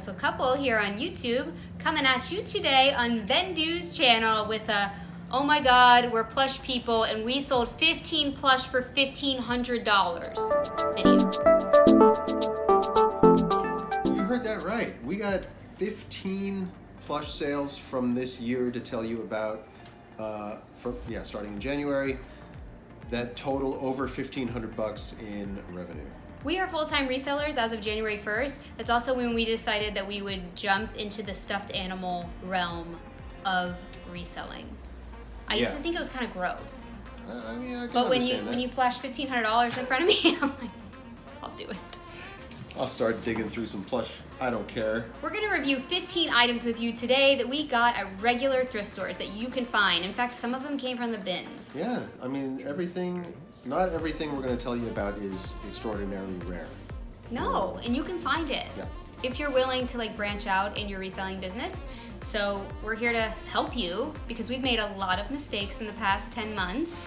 hustle couple here on YouTube, coming at you today on Vendoo's channel with a "Oh my God, we're plush people and we sold 15 plush for $1,500" video. You heard that right. We got 15 plush sales from this year to tell you about. Starting in January, that total over $1,500 in revenue. We are full-time resellers as of January 1st. That's also when we decided that we would jump into the stuffed animal realm of reselling. I used to think it was kind of gross. I can but when understand you flash $1,500 in front of me, I'm like, I'll do it. I'll start digging through some plush. I don't care. We're going to review 15 items with you today that we got at regular thrift stores that you can find. In fact, some of them came from the bins. Yeah, I mean, not everything we're going to tell you about is extraordinarily rare. No, and you can find it. Yeah. If you're willing to branch out in your reselling business. So we're here to help you because we've made a lot of mistakes in the past 10 months.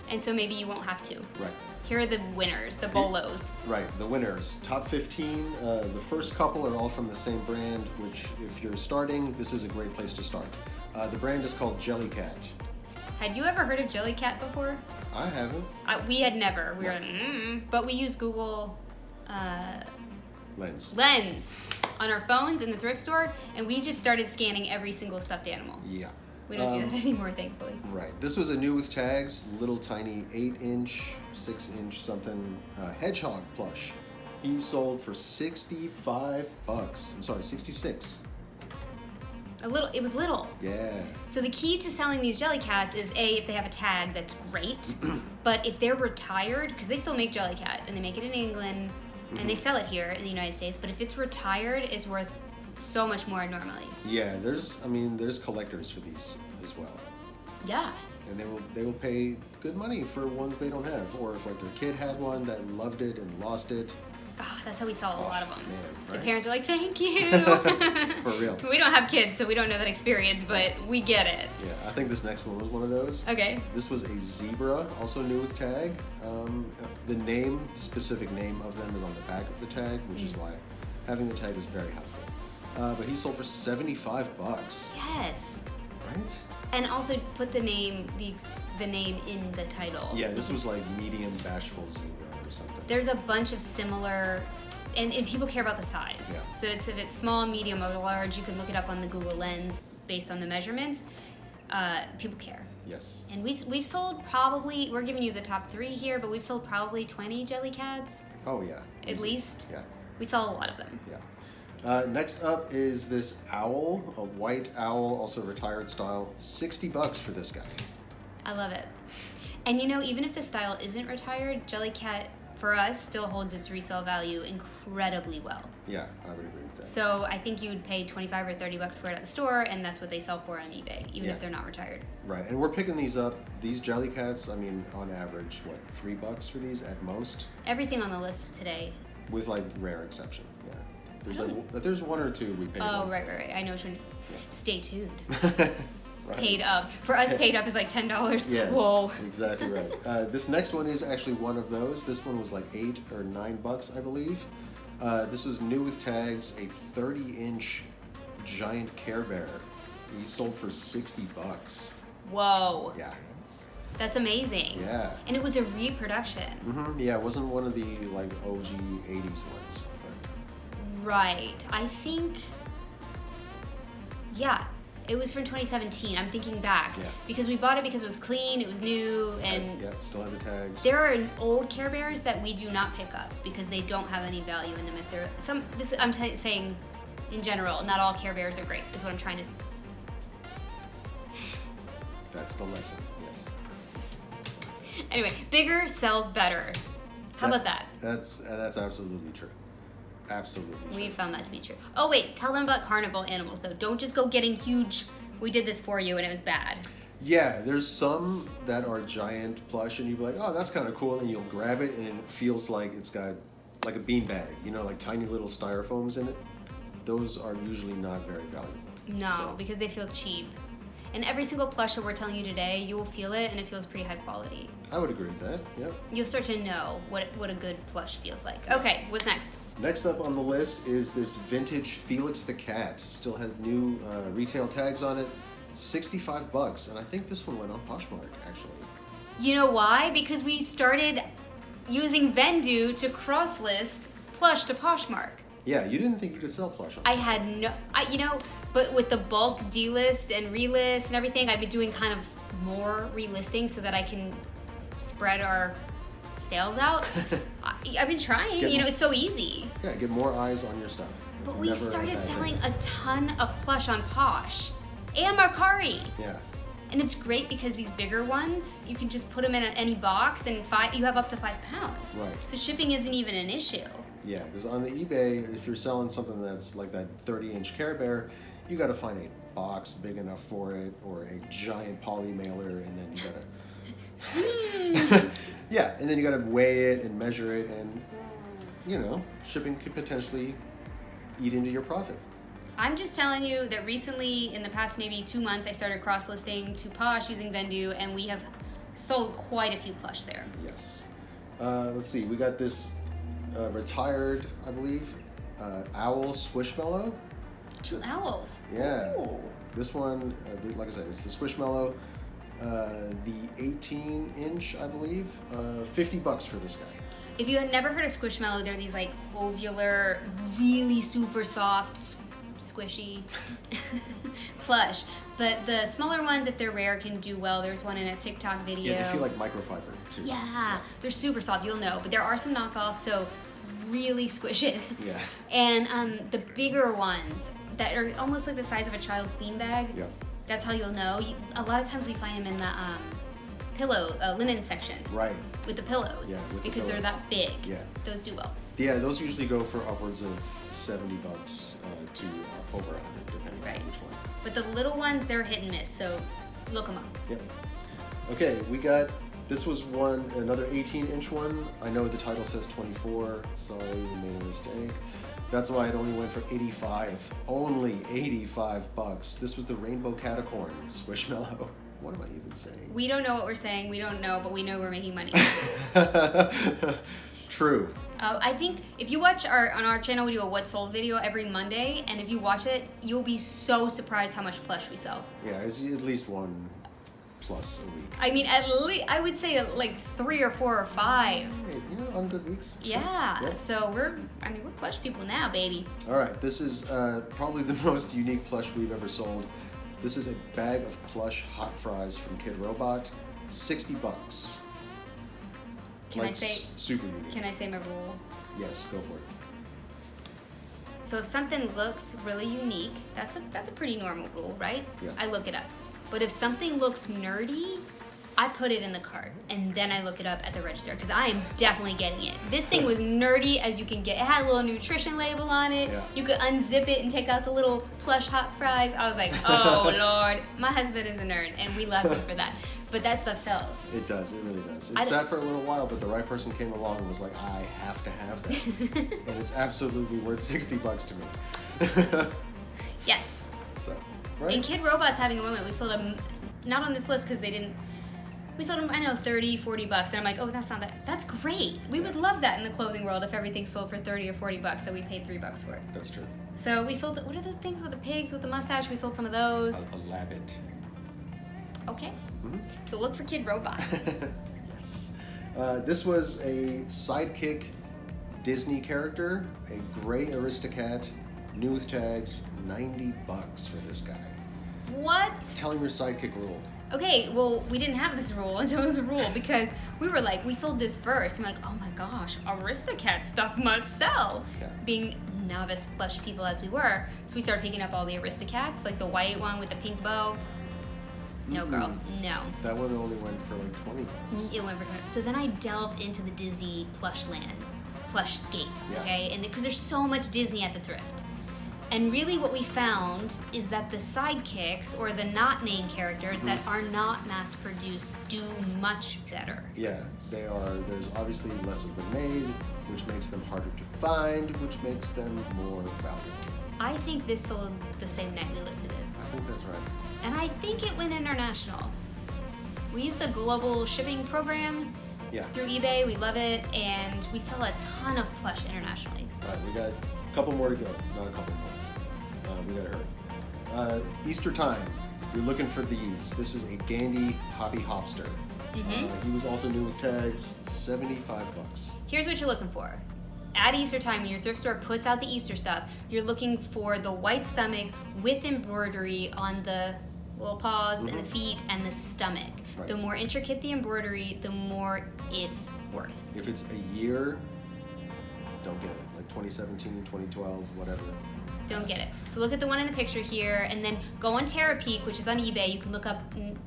And so maybe you won't have to. Right. Here are the winners, the bolos. Right, the winners. Top 15, the first couple are all from the same brand, which if you're starting, this is a great place to start. The brand is called Jellycat. Had you ever heard of Jellycat before? I haven't. We had never. We were but we use Google Lens on our phones in the thrift store, and we just started scanning every single stuffed animal. Yeah. We don't do that anymore, thankfully. Right. This was a new with tags, little tiny 8-inch, 6-inch something Hedgehog Plush. He sold for $65. I'm sorry, 66. It was little. Yeah. So the key to selling these Jellycats is if they have a tag, that's great. But if they're retired, because they still make Jellycat and they make it in England and they sell it here in the United States, but if it's retired, it's worth so much more normally. Yeah, there's collectors for these as well. Yeah. And they will pay good money for ones they don't have, or if their kid had one that loved it and lost it. Oh, that's how we sell a lot of them. Man, right? The parents were like, "Thank you." For real. We don't have kids, so we don't know that experience, but we get it. Yeah, I think this next one was one of those. Okay. This was a zebra, also new with tag. The specific name of them is on the back of the tag, which is why having the tag is very helpful. But he sold for $75. Yes. Right? And also put the name in the title. Yeah, this was like medium bashful zebra or something. There's a bunch of similar, and people care about the size. Yeah. So if it's small, medium, or large, you can look it up on the Google Lens based on the measurements. People care. Yes. And we've sold probably, we're giving you the top 3 here, but we've sold probably 20 Jellycats. Oh yeah. At Easy. least. Yeah. We sell a lot of them. Yeah. Next up is this owl, a white owl, also retired style. $60 for this guy. I love it. And even if the style isn't retired, Jellycat for us still holds its resale value incredibly well. Yeah, I would agree with that. So I think you would pay $25 or $30 for it at the store, and that's what they sell for on eBay, even if they're not retired. Right, and we're picking these up. These Jellycats, on average, $3 for these at most? Everything on the list today. With rare exception, yeah. There's one or two we paid. Oh, right. I know which one. Yeah. Stay tuned. Right. Paid up. For us, paid up is $10. Yeah. Whoa. Exactly right. This next one is actually one of those. This one was $8 or $9, I believe. This was new with tags, a 30-inch giant Care Bear. He sold for $60. Whoa. Yeah. That's amazing. Yeah. And it was a reproduction. Mm-hmm. Yeah, it wasn't one of the OG 80s ones. Right. I think, it was from 2017. I'm thinking back. Yeah. Because we bought it because it was clean, it was new, and Yep, still have the tags. there are old Care Bears that we do not pick up because they don't have any value in them. If they're saying in general, not all Care Bears are great, is what I'm trying to. That's the lesson. Yes. Anyway, bigger sells better. How about that? That's absolutely true. Absolutely true. We found that to be true. Oh wait, tell them about carnival animals though. Don't just go getting huge. We did this for you and it was bad. Yeah, there's some that are giant plush and you'll be like, oh, that's kind of cool, and you'll grab it and it feels like it's got like a beanbag, tiny little styrofoams in it. Those are usually not very valuable. No, because they feel cheap. And every single plush that we're telling you today, you will feel it and it feels pretty high quality. I would agree with that, yep. You'll start to know what a good plush feels like. Okay, what's next? Next up on the list is this vintage Felix the cat. Still had new retail tags on it, $65, and I think this one went on Poshmark actually. You know why? Because we started using Vendoo to cross-list plush to Poshmark. Yeah, you didn't think you could sell plush on I had no, but with the bulk delist and relist and everything, I've been doing kind of more relisting so that I can spread our sales out. I've been trying, it's so easy. Yeah, get more eyes on your stuff. It's But we never a started bad selling thing. a ton of plush on Posh and Mercari. Yeah. And it's great because these bigger ones, you can just put them in any box and you have up to 5 pounds. Right. So shipping isn't even an issue. Yeah, because on the eBay, if you're selling something that's like that 30-inch Care Bear, you got to find a box big enough for it or a giant poly mailer, and then you got to yeah, and then you got to weigh it and measure it, and shipping could potentially eat into your profit. I'm just telling you that recently, in the past maybe 2 months, I started cross-listing to Posh using Vendoo, and we have sold quite a few plush there. Yes. Let's see. We got this retired, I believe, owl Squishmallow. 2 owls. Yeah. Ooh. This one, like I said, it's the Squishmallow, the 18-inch, I believe. $50 for this guy. If you had never heard of Squishmallow, they're these like ovular, really super soft, squishy plush. But the smaller ones, if they're rare, can do well. There's one in a TikTok video. Yeah, they feel like microfiber too. Yeah, they're super soft. You'll know, but there are some knockoffs, so really squish it. Yeah. And the bigger ones that are almost like the size of a child's beanbag. Yeah. That's how you'll know. A lot of times we find them in the pillow linen section. Right. With the pillows. Yeah, with the because they're pillows. that big. Yeah. Those do well. Yeah, those usually go for upwards of $70 to over $100, depending Right. on which one. But the little ones, they're hit and miss, so look them up. Yep. Okay, this was another 18-inch one. I know the title says 24. Sorry, we made a mistake. That's why it only went for 85. Only $85. This was the Rainbow Catacorn Squishmallow. What am I even saying? We don't know what we're saying. We don't know, but we know we're making money. True. I think if you watch on our channel, we do a what sold video every Monday, and if you watch it, you'll be so surprised how much plush we sell. Yeah, it's at least one plus a week. I mean, at least I would say like 3 or 4 or 5. Hey, on good weeks. Sure. Yeah. Yep. So we're plush people now, baby. All right, this is probably the most unique plush we've ever sold. This is a bag of Plush Hot Fries from Kid Robot, $60. Can I say? Super unique. Can I say my rule? Yes, go for it. So if something looks really unique, that's a pretty normal rule, right? Yeah. I look it up. But if something looks nerdy, I put it in the cart and then I look it up at the register because I am definitely getting it. This thing was nerdy as you can get. It had a little nutrition label on it. Yeah. You could unzip it and take out the little Plush Hot Fries. I was like, oh Lord, my husband is a nerd and we love him for that. But that stuff sells. It does, it really does. It sat for a little while, but the right person came along and was like, I have to have that. And it's absolutely worth $60 to me. Yes. So, right? And Kid Robot's having a moment. We sold them, not on this list because they didn't, we sold them, I know, $30, $40. And I'm like, oh, that's great. We would love that in the clothing world if everything sold for $30 or $40 that we paid $3 for it. That's true. So we sold, what are the things with the pigs with the mustache? We sold some of those. A labbit. Okay. So look for Kid Robot. Yes. This was a Sidekick Disney character, a gray Aristocat, new with tags, $90 for this guy. What? Tell him your Sidekick rule. Okay, well, we didn't have this rule, so it was a rule because we were like, we sold this first. I'm like, oh my gosh, Aristocat stuff must sell. Yeah. Being novice plush people as we were, so we started picking up all the Aristocats, like the white one with the pink bow. No, girl, no. That one only went for like $20. It went for so then I delved into the Disney plush land, plushscape, Yeah. okay? And because there's so much Disney at the thrift. And really what we found is that the sidekicks, or the not main characters that are not mass produced, do much better. Yeah, they are. There's obviously less of them made, which makes them harder to find, which makes them more valuable. I think this sold the same night we listed it. I think that's right. And I think it went international. We used a global shipping program, Yeah. through eBay. We love it, and we sell a ton of plush internationally. All right, we got a couple more to go. Not a couple more. We gotta hurry. Easter time. You're looking for these. This is a Dandy Hobby Hopster. He was also new with tags. $75. Here's what you're looking for. At Easter time, when your thrift store puts out the Easter stuff, you're looking for the white stomach with embroidery on the little paws and the feet and the stomach. Right. The more intricate the embroidery, the more it's worth. If it's a year, don't get it. Like 2017, 2012, whatever. Don't get it. So look at the one in the picture here, and then go on Terapeak, which is on eBay. You can look up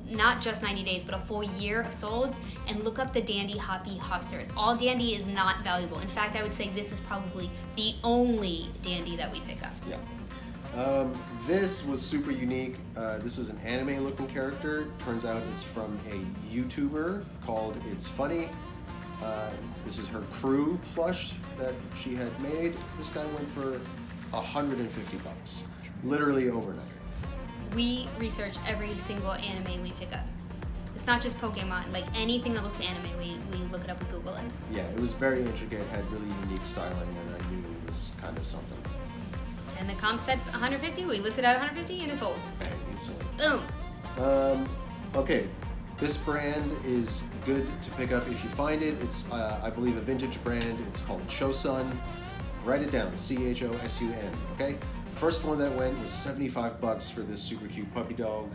not just 90 days, but a full year of solds, and look up the Dandy Hobby Hopsters. All Dandy is not valuable. In fact, I would say this is probably the only Dandy that we pick up. Yeah. This was super unique. This is an anime-looking character. Turns out it's from a YouTuber called It's Funny. This is her crew plush that she had made. This guy went for $150, literally overnight. We research every single anime we pick up. It's not just Pokemon, like anything that looks anime, we look it up with Google Lens. Yeah, it was very intricate, had really unique styling, and I knew it was kind of something. And the comp said 150, we listed at 150 and it sold. Bang, instantly. Boom. Okay, this brand is good to pick up if you find it. It's, I believe, a vintage brand. It's called Chosun. Write it down, Chosun, okay? The first one that went was $75 for this super cute puppy dog.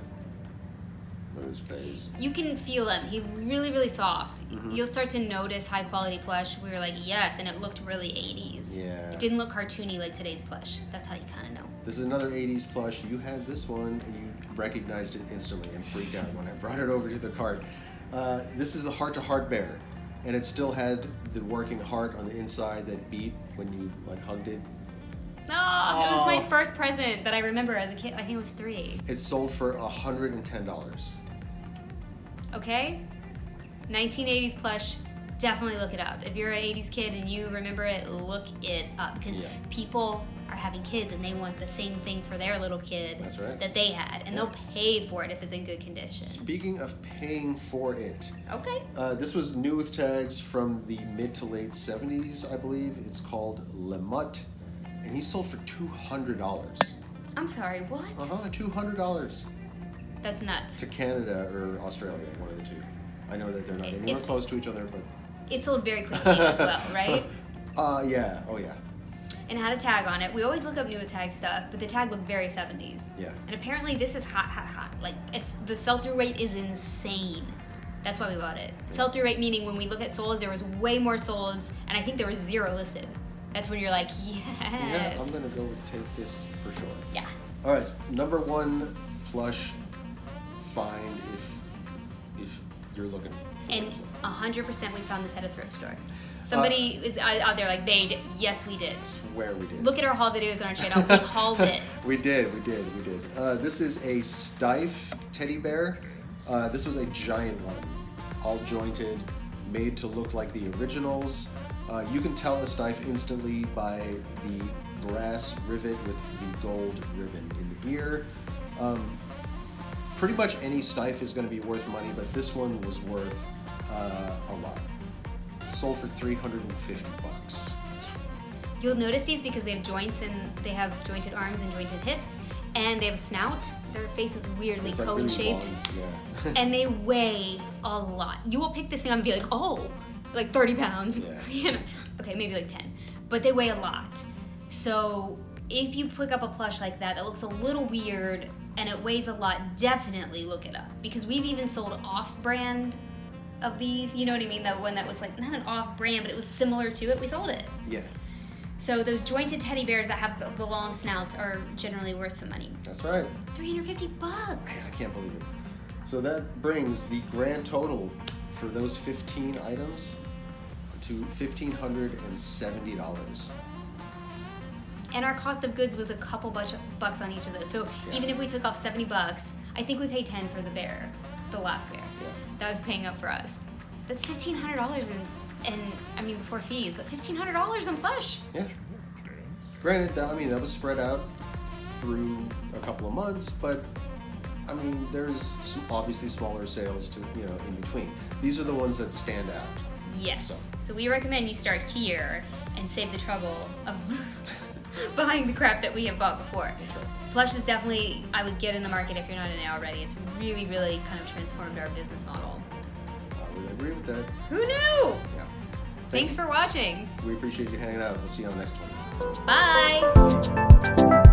Look at his face. You can feel him. He's really, really soft. You'll start to notice high quality plush. We were like, yes, and it looked really 80s. Yeah. It didn't look cartoony like today's plush. That's how you kind of know. This is another 80s plush. You had this one and you recognized it instantly and freaked out when I brought it over to the cart. This is the Heart to Heart Bear, and it still had the working heart on the inside that beat when you like hugged it. Oh, it was my first present that I remember as a kid. I think it was 3. It sold for $110. Okay? 1980s plush, definitely look it up. If you're an 80s kid and you remember it, look it up. Because people are having kids and they want the same thing for their little kid that they had. And they'll pay for it if it's in good condition. Speaking of paying for it. Okay. This was new with tags from the mid to late 70s, I believe. It's called Lemut. And he sold for $200. I'm sorry, what? $200. That's nuts. To Canada or Australia, one of the two. I know that they're not anywhere close to each other, but... It sold very quickly as well, right? Yeah. Oh, yeah. And had a tag on it. We always look up new tag stuff, but the tag looked very 70s. Yeah. And apparently this is hot. Like, the sell-through rate is insane. That's why we bought it. Yeah. Sell-through rate meaning when we look at solds, there was way more solds, and I think there was 0 listed. That's when you're like, yes. Yeah, I'm going to go take this for sure. Yeah. All right, number 1 plush find if you're looking for and 100% we found this at a thrift store. Somebody is out there like, yes, we did. I swear we did. Look at our haul videos on our channel. We hauled it. We did. This is a Stife teddy bear. This was a giant one, all jointed, made to look like the originals. You can tell a Stife instantly by the brass rivet with the gold ribbon in the ear. Pretty much any Stife is going to be worth money, but this one was worth a lot. Sold for $350. You'll notice these because they have joints and they have jointed arms and jointed hips, and they have a snout. Their face is weirdly cone-shaped, yeah. and they weigh a lot. You will pick this thing up and be like, oh, like 30 pounds. Yeah. You know, okay, maybe like 10, but they weigh a lot. So if you pick up a plush like that looks a little weird and it weighs a lot, definitely look it up, because we've even sold off-brand of these, you know what I mean? That one that was like, not an off-brand, but it was similar to it, we sold it. Yeah. So those jointed teddy bears that have the long snouts are generally worth some money. That's right. $350. I can't believe it. So that brings the grand total for those 15 items to $1,570. And our cost of goods was a couple bucks on each of those. So even if we took off $70, I think we paid $10 for the bear, the last bear. Yeah. That was paying up for us. That's $1,500 and I mean before fees, but $1,500 on plush. Yeah. Granted, that was spread out through a couple of months, but I mean, there's some obviously smaller sales to in between. These are the ones that stand out. Yes. So we recommend you start here and save the trouble of buying the crap that we have bought before. That's right. Plush is definitely, I would get in the market if you're not in it already. It's really, really kind of transformed our business model. I would agree with that. Who knew? Yeah. Thanks for watching. We appreciate you hanging out. We'll see you on the next one. Bye.